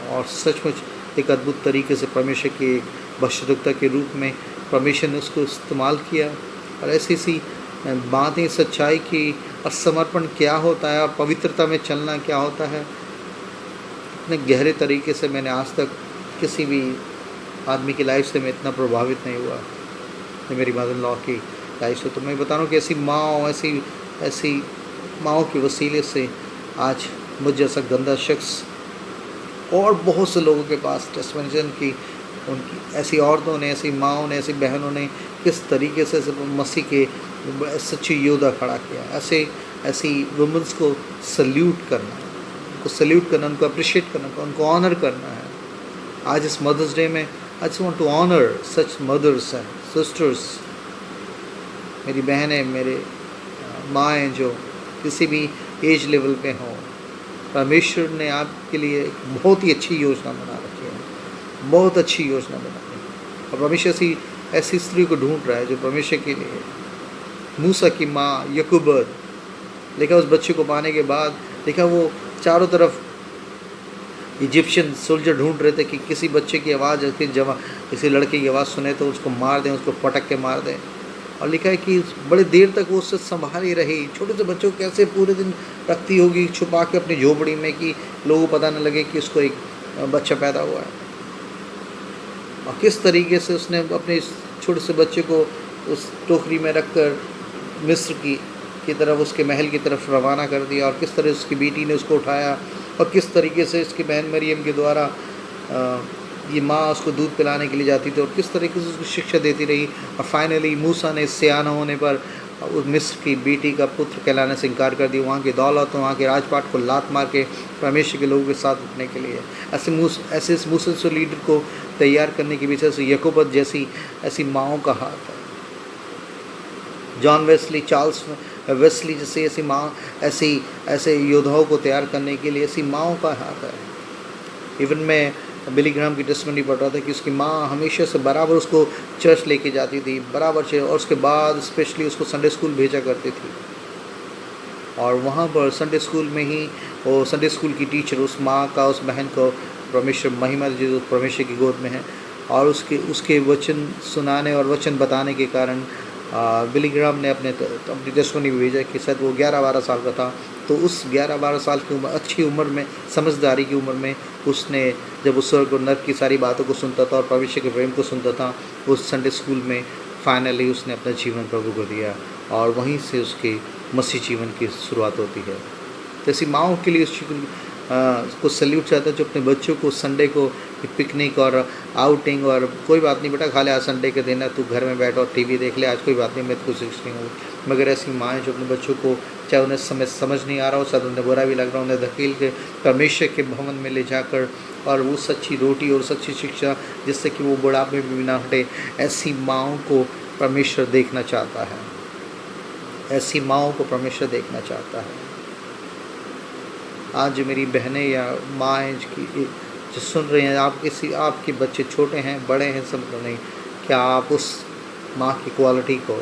और सचमुच एक अद्भुत तरीके से परमेश्वर के बशुद्धता के रूप में परमेश्वर ने उसको इस्तेमाल किया। और ऐसी सी बातें, सच्चाई की, और समर्पण क्या होता है, और पवित्रता में चलना क्या होता है, इतने गहरे तरीके से मैंने आज तक किसी भी आदमी की लाइफ से मैं इतना प्रभावित नहीं हुआ ये मेरी मदर इन लॉ की लाइफ से। तो मैं बता रहा हूँ कि ऐसी माँ, ऐसी माँओं के वसीले से आज मुझ जैसा गंदा शख्स और बहुत से लोगों के पास टेस्टिमनी की, उनकी ऐसी औरतों ने, ऐसी माँओं ने, ऐसी बहनों ने किस तरीके से मसीह के सच्चे योद्धा खड़ा किया। ऐसी वुमेंस को सल्यूट करना, उनको अप्रिशिएट करना, उनको ऑनर करना है। आज इस मदर्स डे में I just want to honour such mothers and sisters, मेरी बहनें, मेरे माएँ जो किसी भी एज लेवल पे हों। परमेश्वर ने आपके लिए एक बहुत ही अच्छी योजना बना रखी है, बहुत अच्छी योजना बनाई है, और परमेश्वर ऐसी स्त्री को ढूंढ रहा है जो परमेश्वर के लिए। मूसा की माँ यकूबद, देखा उस बच्चे को पाने के बाद, देखा वो चारों तरफ इजिप्शियन सोल्जर ढूंढ रहे थे कि किसी बच्चे की आवाज़, किसी लड़के की आवाज़ सुने तो उसको मार दें, उसको पटक के मार दें। और लिखा है कि बड़े देर तक वो उससे संभाल ही रही। छोटे से बच्चों को कैसे पूरे दिन रखती होगी छुपा के अपनी झोपड़ी में, कि लोगों को पता न लगे कि उसको एक बच्चा पैदा हुआ है। और किस तरीके से उसने अपने छोटे से बच्चे को उस टोकरी में रखकर मिस्र की तरफ, उसके महल की तरफ रवाना कर दिया, और किस तरह उसकी बेटी ने उसको उठाया, और किस तरीके से इसकी बहन मरियम के द्वारा ये माँ उसको दूध पिलाने के लिए जाती थी, और किस तरीके से उसको शिक्षा देती रही। और फाइनली मूसा ने सियाना होने पर उस मिस्र की बेटी का पुत्र कहलाने से इनकार कर दिया। वहाँ की दौलत, वहाँ के राजपाट को लात मार के परमेश्वर के लोगों के साथ उठने के लिए, ऐसे इस मुसलसल लीडर को तैयार करने के पीछे से यकूबत जैसी ऐसी माँओं का हाथ है। जॉन वेस्ली, चार्ल्स वेस्ली जैसी ऐसी माँ, ऐसे योद्धाओं को तैयार करने के लिए ऐसी माँओं का हाथ है। इवन मैं बिली ग्राहम की टेस्टिमनी पढ़ रहा था कि उसकी माँ हमेशा से बराबर उसको चर्च लेके जाती थी, बराबर से, और उसके बाद स्पेशली उसको संडे स्कूल भेजा करती थी। और वहाँ पर संडे स्कूल में ही वो संडे स्कूल की टीचर उस माँ का, उस बहन को परमेश्वर महिमा जो परमेश्वर की गोद में है, और उसके वचन सुनाने और वचन बताने के कारण बिली ग्राहम ने अपनी टेस्टिमनी में भेजा कि शायद वो 11-12 साल का था। तो उस 11-12 साल की उम्र, अच्छी उम्र में, समझदारी की उम्र में, उसने जब उस स्वर्ग और नर्क की सारी बातों को सुनता था और परमेश्वर के प्रेम को सुनता था, उस संडे स्कूल में फाइनली उसने अपना जीवन प्रभु को दिया, और वहीं से उसके मसीह जीवन की शुरुआत होती है। तो ऐसी माँओं के लिए उस को सल्यूट चाहता है जो अपने बच्चों को संडे को पिकनिक और आउटिंग, और कोई बात नहीं बेटा, खा ले, आज संडे के दिन है, तू घर में बैठ और टीवी देख ले, आज कोई बात नहीं, मैं तो कुछ नहीं हूँ। मगर ऐसी माएँ जो अपने बच्चों को, चाहे उन्हें समझ नहीं आ रहा हो, शायद उन्हें बुरा भी लग रहा हो, उन्हें धकेल के परमेश्वर के भवन में ले जाकर, और वो सच्ची रोटी और सच्ची शिक्षा जिससे कि वो बुढ़ापे में भी ना हटे, ऐसी माँओं को परमेश्वर देखना चाहता है। ऐसी माँओं को परमेश्वर देखना चाहता है। आज मेरी बहनें या माएँ जो सुन रहे हैं, आपके बच्चे छोटे हैं, बड़े हैं, सब नहीं, क्या आप उस माँ की क्वालिटी को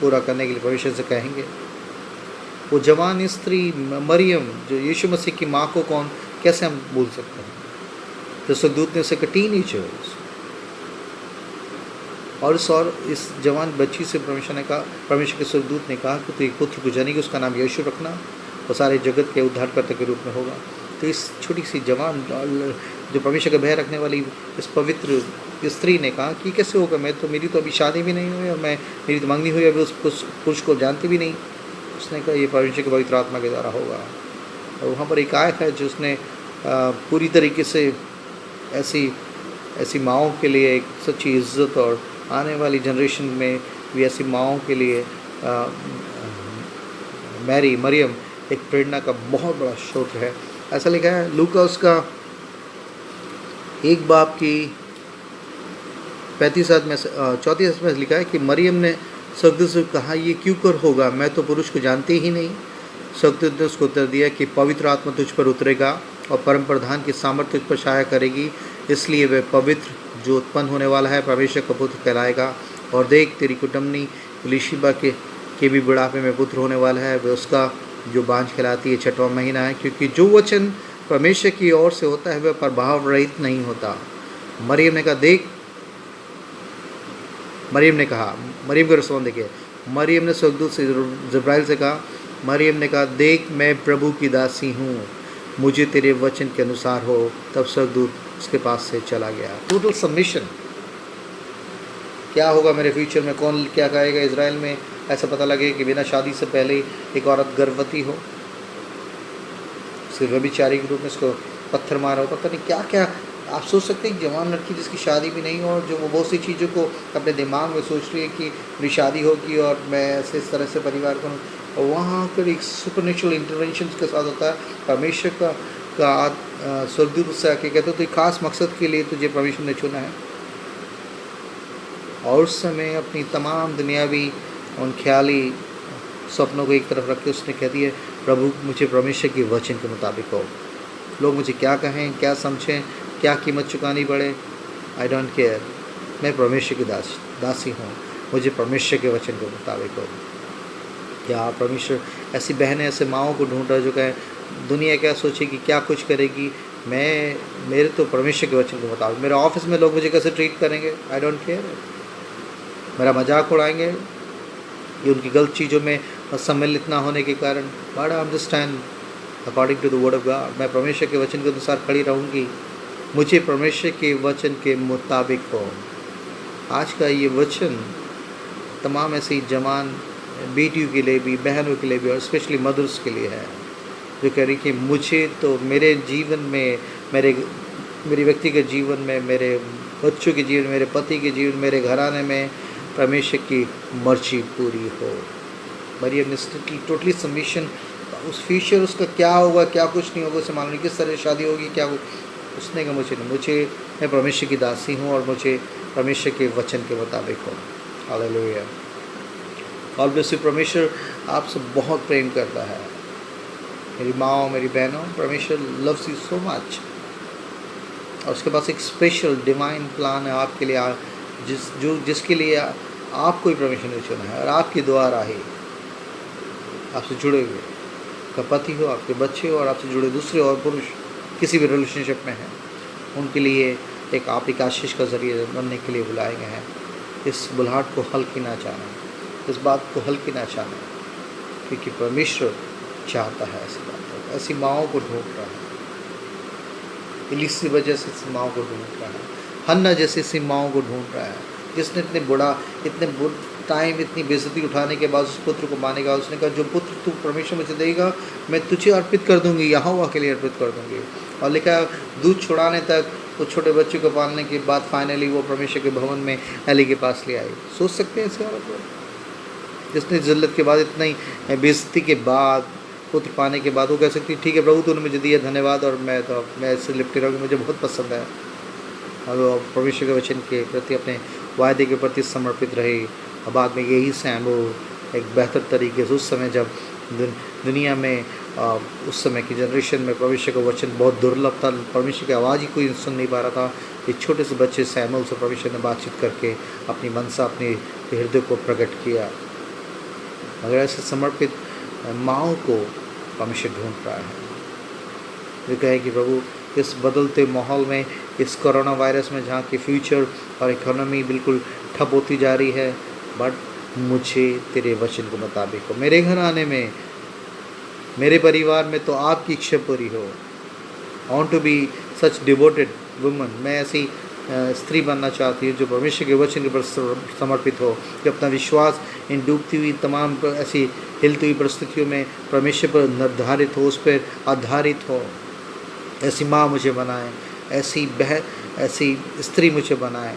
पूरा करने के लिए परमेश्वर से कहेंगे? वो जवान स्त्री मरियम जो यीशु मसीह की माँ को कैसे हम भूल सकते हैं? तो स्वर्गदूत ने उसे टीनेजर्स, और इस जवान बच्ची से परमेश्वर के स्वर्गदूत ने कहा कि तू एक पुत्र को जनेगी, उसका नाम यीशु रखना, और सारे जगत के उद्धारकर्ता के रूप में होगा। तो इस छोटी सी जवान जो परमेश्वर का भय रखने वाली इस पवित्र स्त्री ने कहा कि कैसे होगा, मेरी तो अभी शादी भी नहीं हुई और मेरी तो मंगनी हुई, अभी उस पुरुष को जानती भी नहीं। उसने कहा ये परमेश्वर के पवित्र आत्मा के द्वारा होगा। और वहाँ पर एक आयत है जो उसने पूरी तरीके से ऐसी माँओं के लिए एक सच्ची इज्जत, और आने वाली जनरेशन में भी ऐसी माँओं के लिए मरियम एक प्रेरणा का बहुत बड़ा स्रोत है। ऐसा लिखा है लूका उसका 1 की 34 में 34 में लिखा है कि मरियम ने स्वर्गदूत से कहा ये क्यों कर होगा, मैं तो पुरुष को जानती ही नहीं। स्वर्गदूत ने उसको उत्तर दिया कि पवित्र आत्मा तुझ पर उतरेगा और परम प्रधान की सामर्थ्य तुझ पर छाया करेगी, इसलिए वह पवित्र जो उत्पन्न होने वाला है परमेश्वर का पुत्र कहलाएगा। और देख तेरी कुटुम्बनी इलीशिबा के भी बुढ़ापे में पुत्र होने वाला है, वह उसका जो बांझ कहलाती है 6वां महीना है, क्योंकि जो वचन परमेश्वर की ओर से होता है वह प्रभाव रहित नहीं होता। मरियम को रिस्पॉन्स देखिए, मरियम ने स्वर्गदूत से जिब्राइल से कहा, मरियम ने कहा देख मैं प्रभु की दासी हूँ, मुझे तेरे वचन के अनुसार हो। तब स्वर्गदूत उसके पास से चला गया। Total submission. क्या होगा मेरे फ्यूचर में, कौन क्या कहेगा, इजराइल में ऐसा पता लगे कि बिना शादी से पहले ही एक औरत गर्भवती हो, सिर्फ व्यभिचारी के रूप में इसको पत्थर मारा हो, पता नहीं क्या क्या। आप सोच सकते हैं जवान लड़की जिसकी शादी भी नहीं हो और जो वो बहुत सी चीज़ों को अपने दिमाग में सोच रही है कि मेरी शादी होगी और मैं ऐसे इस तरह से परिवार करूँ, और वहाँ पर एक सुपरनेचुरल इंटरवेंशन के साथ होता है। परमेश्वर का स्वर्गदूत उससे आके कहते तो एक खास मकसद के लिए तुझे परमेश्वर ने चुना है। और उस समय अपनी तमाम दुनियावी उन ख्याली सपनों को एक तरफ रख के उसने कह दिया प्रभु मुझे परमेश्वर के वचन के मुताबिक हो, लोग मुझे क्या कहें, क्या समझें, क्या कीमत चुकानी पड़े, आई डोंट केयर, मैं परमेश्वर की दासी हूँ, मुझे परमेश्वर के वचन के मुताबिक हो। क्या परमेश्वर ऐसी बहनें ऐसे माँओं को ढूंढ रहा जो कहें दुनिया क्या सोचेगी, क्या कुछ करेगी, मेरे तो परमेश्वर के वचन के मुताबिक। मेरे ऑफिस में लोग मुझे कैसे ट्रीट करेंगे, आई डोंट केयर, मेरा मजाक उड़ाएंगे, ये उनकी गलत चीज़ों में सम्मिलित ना होने के कारण, but I understand according to the word of God, मैं परमेश्वर के वचन के अनुसार खड़ी रहूँगी, मुझे परमेश्वर के वचन के मुताबिक हो। आज का ये वचन तमाम ऐसी जवान बेटियों के लिए भी, बहनों के लिए भी, और स्पेशली मदर्स के लिए है जो कह रही कि मुझे तो मेरे जीवन में, मेरे व्यक्तिगत जीवन में, मेरे बच्चों के जीवन, मेरे पति के जीवन, मेरे घराने में परमेश्वर की मर्जी पूरी हो। मरियम ने टोटली सबमिशन, उस फ्यूचर उसका क्या होगा क्या कुछ नहीं होगा उसे मालूम नहीं, किस तरह शादी होगी क्या, उसने कहा मैं परमेश्वर की दासी हूँ और मुझे परमेश्वर के वचन के मुताबिक हो। हालेलुया। God bless you. परमेश्वर आपसे बहुत प्रेम करता है, मेरी माँ, मेरी बहनों, परमेश्वर लव्स यू सो मच, और उसके पास एक स्पेशल डिवाइन प्लान है आपके लिए, जिसके लिए आपको ही परमेश्वर ने चुना है, और आपके द्वारा ही आपसे जुड़े हुए, आपका पति हो, आपके बच्चे हो, और आपसे जुड़े दूसरे और पुरुष किसी भी रिलेशनशिप में हैं, उनके लिए एक आप एक आशीष का ज़रिए बनने के लिए बुलाए गए हैं। इस बुलाहट को हल्की ना जाना, इस बात को हल्की ना जाना, क्योंकि परमेश्वर चाहता है ऐसी बात, ऐसी माँओं को ढूंढ रहा है, इलीशिबा जैसी ऐसी माँओं को ढूंढ रहा है, हन्ना जैसी ऐसी माँओं को ढूंढ रहा है, जिसने इतने टाइम इतनी बेइज्जती उठाने के बाद उस पुत्र को मारने के बाद उसने कहा जो पुत्र तू परमेश्वर मुझे देगा मैं तुझे अर्पित कर दूंगी, यहोवा के लिए अर्पित कर दूंगी। और लिखा दूध छुड़ाने तक, उस छोटे बच्चे को पालने के बाद फाइनली वो परमेश्वर के भवन में एली के पास ले आई। सोच सकते हैं ऐसे औरत को, जिसने जिल्लत के बाद, इतनी बेइज्जती के बाद, पुत्र पाने के बाद वो कह सकती ठीक है प्रभु तूने मुझे दिया, धन्यवाद, और मैं इससे लिपटे रहूँगी, मुझे बहुत पसंद है, और परमेश्वर के वचन के प्रति, अपने वायदे के प्रति समर्पित रही। और बाद में यही सैमुअल एक बेहतर तरीके से, उस समय जब दुनिया में उस समय की जनरेशन में परमेश्वर का वचन बहुत दुर्लभ था, परमेश्वर की आवाज़ ही कोई सुन नहीं पा रहा था, एक छोटे से बच्चे सैमुअल से परमेश्वर ने बातचीत करके अपनी मनसा, अपने हृदय को प्रकट किया। मगर ऐसे समर्पित माँओं को परमेश्वर ढूंढ रहा है, जो कहे कि प्रभु इस बदलते माहौल में, इस कोरोना वायरस में जहाँ की फ्यूचर और इकोनॉमी बिल्कुल ठप होती जा रही है, बट मुझे तेरे वचन के मुताबिक हो, मेरे घर आने में, मेरे परिवार में तो आपकी इच्छा पूरी हो। I want to be such devoted woman, मैं ऐसी स्त्री बनना चाहती हूँ जो परमेश्वर के वचन के ऊपर समर्पित हो, जो अपना विश्वास इन डूबती हुई तमाम ऐसी हिलती हुई परिस्थितियों में परमेश्वर पर निर्धारित हो, उस पर आधारित हो। ऐसी माँ मुझे बनाए, ऐसी ऐसी स्त्री मुझे बनाए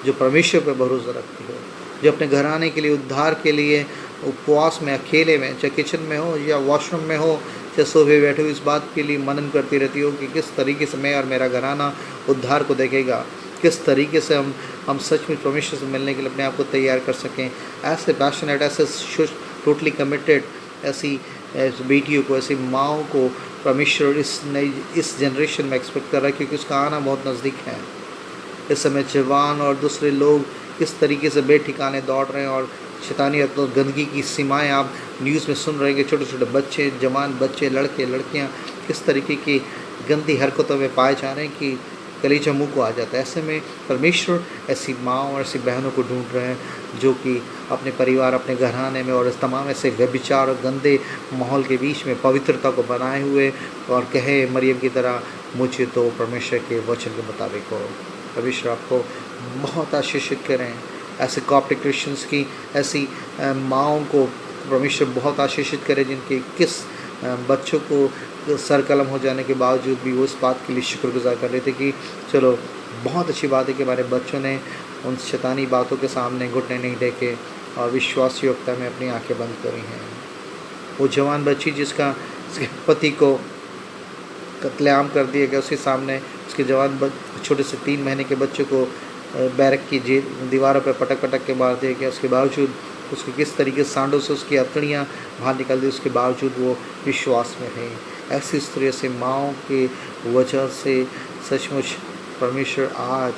जो परमेश्वर पर भरोसा रखती हो, जो अपने घराने के लिए, उद्धार के लिए उपवास में, अकेले में, चाहे किचन में हो या वॉशरूम में हो, चाहे सोफे बैठे हो, इस बात के लिए मनन करती रहती हो कि किस तरीके से मैं और मेरा घराना उद्धार को देखेगा, किस तरीके से हम सचमुच परमेश्वर से मिलने के लिए अपने आप को तैयार कर सकें। ऐसे पैशनेट, ऐसे टोटली कमिटेड ऐसी बेटियों को, ऐसी माँओं को परमेश्वर इस जनरेशन में एक्सपेक्ट कर रहा है, क्योंकि उसका आना बहुत नज़दीक है। इस समय जवान और दूसरे लोग किस तरीके से बेठिकाने दौड़ रहे हैं, और शैतानियत और गंदगी की सीमाएं आप न्यूज़ में सुन रहे हैं कि छोटे छोटे बच्चे, जवान बच्चे, लड़के लड़कियां किस तरीके की गंदी हरकतों में पाए जा रहे हैं कि कलीजा मुँह को आ जाता है। ऐसे में परमेश्वर ऐसी माँ और ऐसी बहनों को ढूंढ रहे हैं जो कि अपने परिवार, अपने घराने में और इस तमाम ऐसे व्यभिचार और गंदे माहौल के बीच में पवित्रता को बनाए हुए और कहे मरियम की तरह, मुझे तो परमेश्वर के वचन के मुताबिक हो। परमेश्वर आपको बहुत आशीषित करें। ऐसे कॉप्टिक क्रिश्चियंस की ऐसी माँओं को परमेश्वर बहुत आशीषित करे जिनके किस बच्चों को सर कलम हो जाने के बावजूद भी वो इस बात के लिए शुक्रगुजार कर रहे थे कि चलो बहुत अच्छी बात है कि हमारे बच्चों ने उन शैतानी बातों के सामने घुटने नहीं टेके और विश्वास योग्यता में अपनी आंखें बंद करी हैं। वो जवान बच्ची जिसका उसके पति को कत्लेआम कर दिया गया, उसके सामने उसके जवान छोटे से 3 महीने के बच्चे को बैरक की दीवारों पर पटक पटक के मार दिया गया, उसके बावजूद उसके किस तरीके से सांडों से उसकी हथकड़ियाँ बाहर निकल दी, उसके बावजूद वो विश्वास में रही। ऐसी स्त्री, ऐसी माँओं की वजह से सचमुच परमेश्वर आज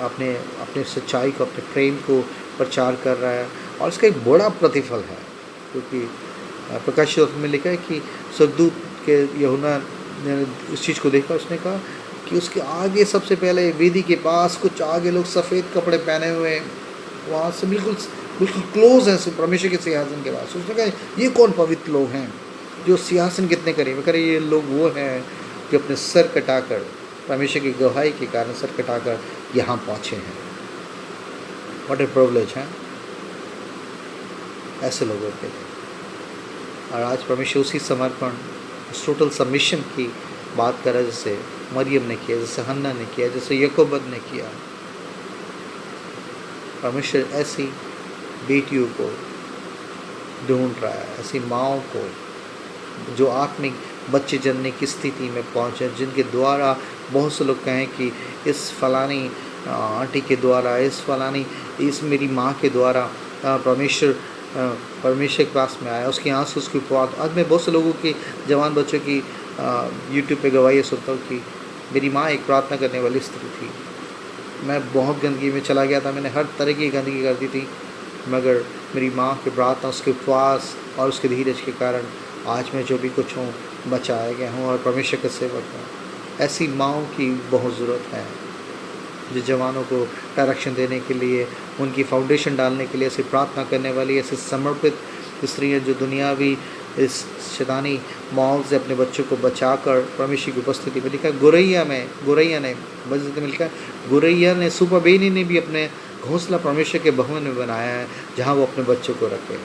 अपने अपने सच्चाई को, अपने प्रेम को प्रचार कर रहा है, और इसका एक बड़ा प्रतिफल है। क्योंकि प्रकाशित में लिखा है कि स्वर्गदूत के यूहन्ना ने उस चीज़ को देखा, उसने कहा कि उसके आगे सबसे पहले वेदी के पास कुछ आगे लोग सफ़ेद कपड़े पहने हुए वहाँ से बिल्कुल बिल्कुल क्लोज हैं परमेश्वर के सिंहासन के पास। उसने कहा ये कौन पवित्र लोग हैं जो सिंहासन कितने करीब करे? ये लोग वो हैं जो अपने सर कटाकर, परमेश्वर की गवाही के कारण सर कटाकर यहाँ पहुँचे हैं। व्हाट ए प्रिविलेज है ऐसे लोगों के लिए। और आज परमेश्वर उसी समर्पण, उस टोटल सबमिशन की बात कर रहा है जैसे मरियम ने किया, जैसे हन्ना ने किया, जैसे यकोबद ने किया। परमेश्वर ऐसी बेटियों को ढूंढ रहा है, ऐसी माँओं को जो आत्मिक बच्चे जनने की स्थिति में पहुँचे, जिनके द्वारा बहुत से लोग कहें कि इस फलानी आंटी के द्वारा, इस मेरी माँ के द्वारा परमेश्वर के पास में आया, उसकी आंसू, उसकी उपवाद। आज मैं बहुत से लोगों की, जवान बच्चों की यूट्यूब पे गवाही सुनता हूँ कि मेरी माँ एक प्रार्थना करने वाली स्त्री थी, मैं बहुत गंदगी में चला गया था, मैंने हर तरह की गंदगी कर दी थी, मगर मेरी माँ की प्रार्थना, उसके उपवास और उसके धीरज के कारण आज मैं जो भी कुछ हूँ बचाया गया हूँ और परमेश्वर का सेवक हूँ। ऐसी माँओं की बहुत ज़रूरत है जो जवानों को डायरेक्शन देने के लिए, उनकी फाउंडेशन डालने के लिए ऐसी प्रार्थना करने वाली, ऐसे समर्पित स्त्रियाँ जो दुनियावी इस शैतानी माहौल से अपने बच्चों को बचाकर परमेश्वर की उपस्थिति में। लिखा गुरैया ने मस्जिद में लिखा, गुरैया ने, सुपरबेनी ने भी अपने घोंसला परमेश्वर के भवन में बनाया है जहाँ वो अपने बच्चों को रखे।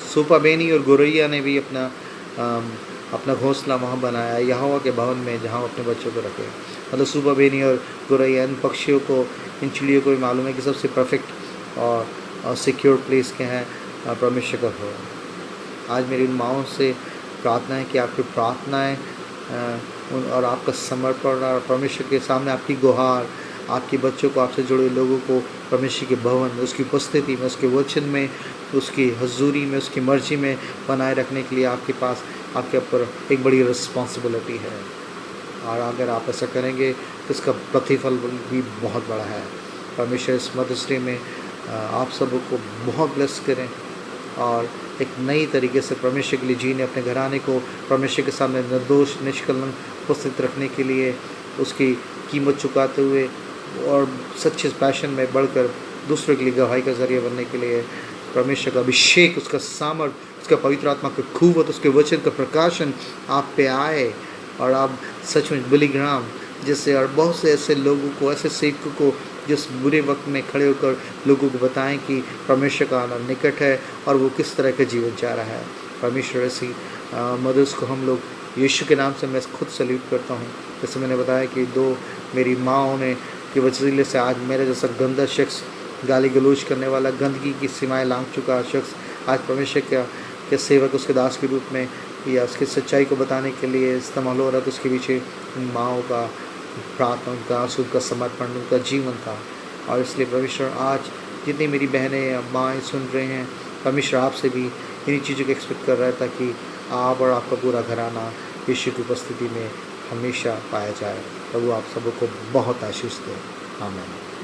सुपरबेनी और गुरैया ने भी अपना घोंसला वहाँ बनाया यहोवा के भवन में जहाँ वो अपने बच्चों को रखे। मतलब सुपरबेनी और गुरैया, इन पक्षियों को, इन चिड़ियों को भी मालूम है कि सबसे परफेक्ट और सिक्योर प्लेस क्या है, परमेश्वर का भवन। आज मेरी उन माँओं से प्रार्थना है कि आपकी प्रार्थनाएं और आपका समर्पण और परमेश्वर के सामने आपकी गुहार, आपके बच्चों को, आपसे जुड़े लोगों को परमेश्वर के भवन में, उसकी उपस्थिति में, उसके वचन में, उसकी हजूरी में, उसकी मर्जी में बनाए रखने के लिए आपके पास, आपके ऊपर एक बड़ी रिस्पॉन्सिबिलिटी है। और अगर आप ऐसा करेंगे तो इसका प्रतिफल भी बहुत बड़ा है। परमेश्वर इस मध्यश्री में आप सबको बहुत ब्लेस करें और एक नई तरीके से परमेश्वर के लिए जीने, अपने घराने को परमेश्वर के सामने निर्दोष निष्कलंक उपस्थित रखने के लिए उसकी कीमत चुकाते हुए और सच्चे पैशन में बढ़कर दूसरों के लिए गवाही का ज़रिया बनने के लिए परमेश्वर का अभिषेक, उसका सामर्थ, उसका पवित्र आत्मा का खूबत, उसके वचन का प्रकाशन आप पे आए और आप सचमुच बलिग्राम जैसे और बहुत से ऐसे लोगों को, ऐसे सेवकों को जिस बुरे वक्त में खड़े होकर लोगों को बताएं कि परमेश्वर का आना निकट है और वो किस तरह का जीवन जा रहा है। परमेश्वर ऐसी मदर्स को हम लोग यीशु के नाम से मैं खुद सल्यूट करता हूँ। जैसे मैंने बताया कि 2 मेरी माँओं ने के वसीले से आज मेरे जैसा गंदा शख्स, गाली गलौज करने वाला, गंदगी की सीमाएं लांघ चुका शख्स आज परमेश्वर के सेवक, उसके दास के रूप में या उसकी सच्चाई को बताने के लिए इस्तेमाल हो रहा है। तो उसके पीछे उन माँओं का प्रार्थना, उनका आंसू, उनका समर्पण, उनका जीवन था। और इसलिए परमेश्वर आज जितनी मेरी बहनें या माँएँ सुन रहे हैं, परमेश्वर आपसे भी इन्हीं चीज़ों को एक्सपेक्ट कर रहा है ताकि आप और आपका पूरा घराना यीशु की उपस्थिति में हमेशा पाया जाए। प्रभु आप सबको बहुत आशीष दे। आमीन।